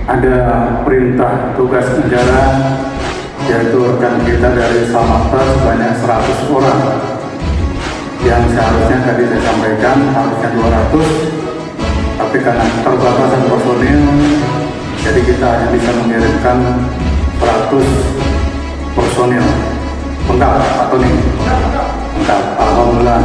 ada perintah tugas negara, yaitu rekan kita dari Samapta sebanyak 100 orang yang seharusnya tadi saya sampaikan harusnya 200, tapi karena keterbatasan personil jadi kita hanya bisa mengirimkan 100 personil lengkap atau nih lengkap, alhamdulillah.